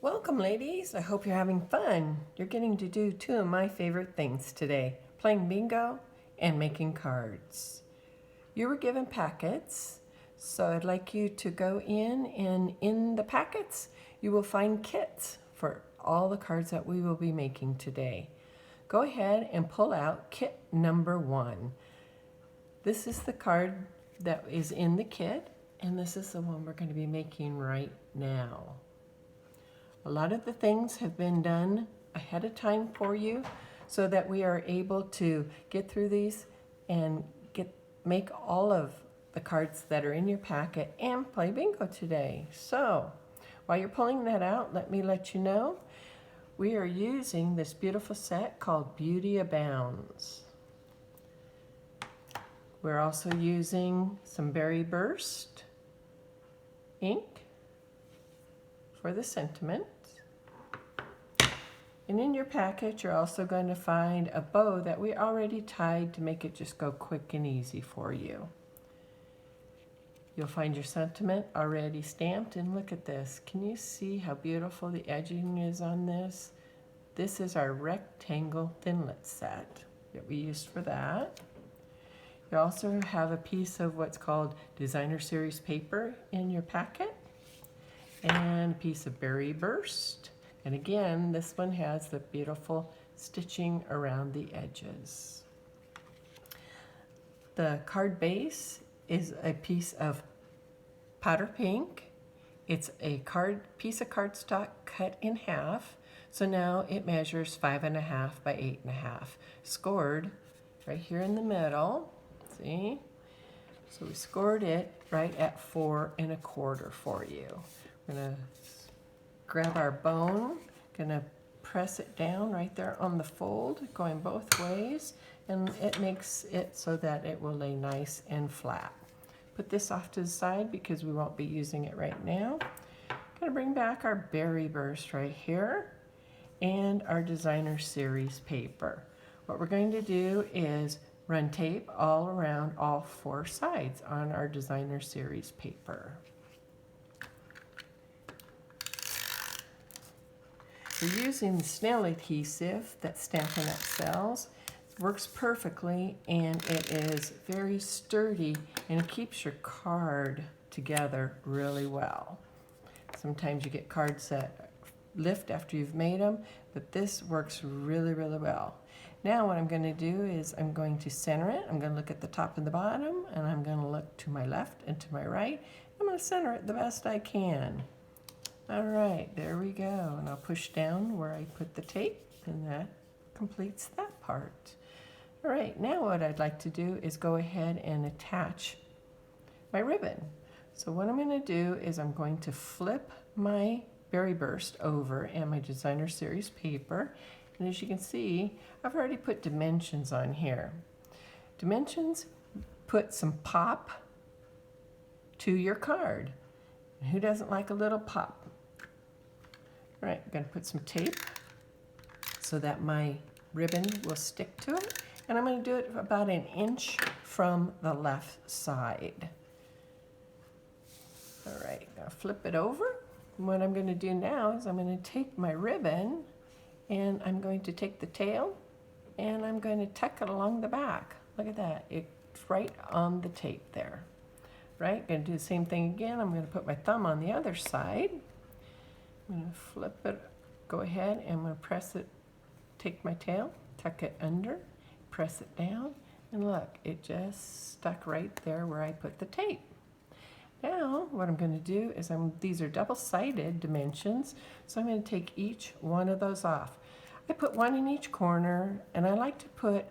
Welcome, ladies. I hope you're having fun. You're getting to do two of my favorite things today, playing bingo and making cards. You were given packets, so I'd like you to go in, and in the packets, you will find kits for all the cards that we will be making today. Go ahead and pull out kit number 1. This is the card that is in the kit, and this is the one we're going to be making right now. A lot of the things have been done ahead of time for you so that we are able to get through these and make all of the cards that are in your packet and play bingo today. So while you're pulling that out, let me let you know we are using this beautiful set called Beauty Abounds. We're also using some Berry Burst ink for the sentiment. And in your packet, you're also going to find a bow that we already tied to make it just go quick and easy for you. You'll find your sentiment already stamped, and look at this. Can you see how beautiful the edging is on this? This is our rectangle thinlet set that we used for that. You also have a piece of what's called designer series paper in your packet, and a piece of Berry Burst. And again, this one has the beautiful stitching around the edges. The card base is a piece of powder pink. It's a piece of cardstock cut in half. So now it measures 5.5 by 8.5. Scored right here in the middle. See? So we scored it right at 4.25 for you. We're gonna grab our bone, gonna press it down right there on the fold, going both ways, and it makes it so that it will lay nice and flat. Put this off to the side because we won't be using it right now. Gonna bring back our Berry Burst right here and our designer series paper. What we're going to do is run tape all around all 4 sides on our designer series paper. We're using the snail adhesive that Stampin' Up! Sells. It works perfectly, and it is very sturdy, and it keeps your card together really well. Sometimes you get cards that lift after you've made them, but this works really, really well. Now what I'm going to do is I'm going to center it. I'm going to look at the top and the bottom, and I'm going to look to my left and to my right. I'm going to center it the best I can. All right, there we go. And I'll push down where I put the tape, and that completes that part. All right, now what I'd like to do is go ahead and attach my ribbon. So what I'm going to do is I'm going to flip my Berry Burst over and my designer series paper. And as you can see, I've already put dimensions on here. Dimensions put some pop to your card. And who doesn't like a little pop? All right, I'm going to put some tape so that my ribbon will stick to it. And I'm going to do it about 1 inch from the left side. All right, I'm going to flip it over. And what I'm going to do now is I'm going to take my ribbon, and I'm going to take the tail, and I'm going to tuck it along the back. Look at that. It's right on the tape there. Right, going to do the same thing again. I'm going to put my thumb on the other side. I'm going to flip it, go ahead, and I'm going to press it, take my tail, tuck it under, press it down, and look, it just stuck right there where I put the tape. Now, what I'm going to do is these are double-sided dimensions, so I'm going to take each one of those off. I put one in each corner, and I like to put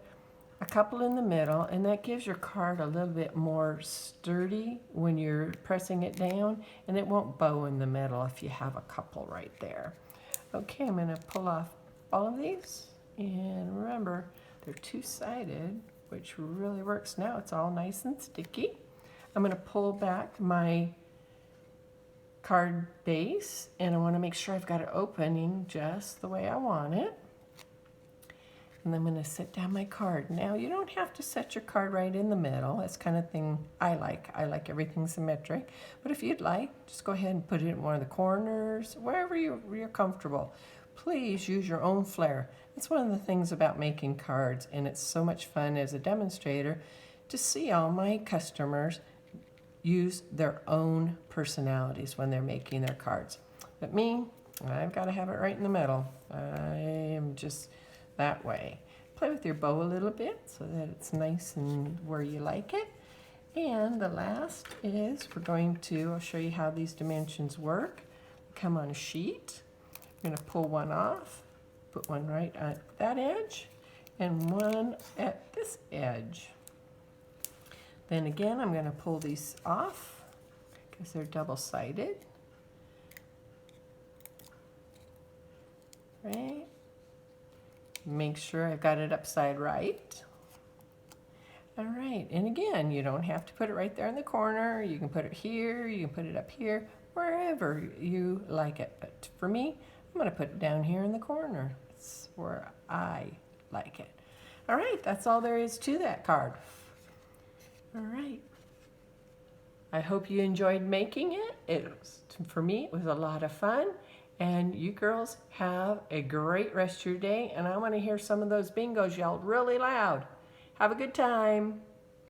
a couple in the middle, and that gives your card a little bit more sturdy when you're pressing it down, and it won't bow in the middle if you have a couple right there. Okay, I'm going to pull off all of these, and remember, they're two-sided, which really works now. It's all nice and sticky. I'm going to pull back my card base, and I want to make sure I've got it opening just the way I want it. And I'm going to set down my card. Now, you don't have to set your card right in the middle. That's kind of thing I like. I like everything symmetric. But if you'd like, just go ahead and put it in one of the corners, wherever you're comfortable. Please use your own flair. That's one of the things about making cards, and it's so much fun as a demonstrator to see all my customers use their own personalities when they're making their cards. But me, I've got to have it right in the middle. I am just that way. Play with your bow a little bit so that it's nice and where you like it. And the last is I'll show you how these dimensions work. Come on a sheet. I'm going to pull one off, put one right at that edge, and one at this edge. Then again, I'm going to pull these off because they're double-sided. Right? Make sure I've got it upside right. All right, and again, you don't have to put it right there in the corner. You can put it here, you can put it up here, wherever you like it. But for me, I'm going to put it down here in the corner. It's where I like it. All right, that's all there is to that card. All right. I hope you enjoyed making it. For me, it was a lot of fun. And you girls have a great rest of your day. And I want to hear some of those bingos yelled really loud. Have a good time.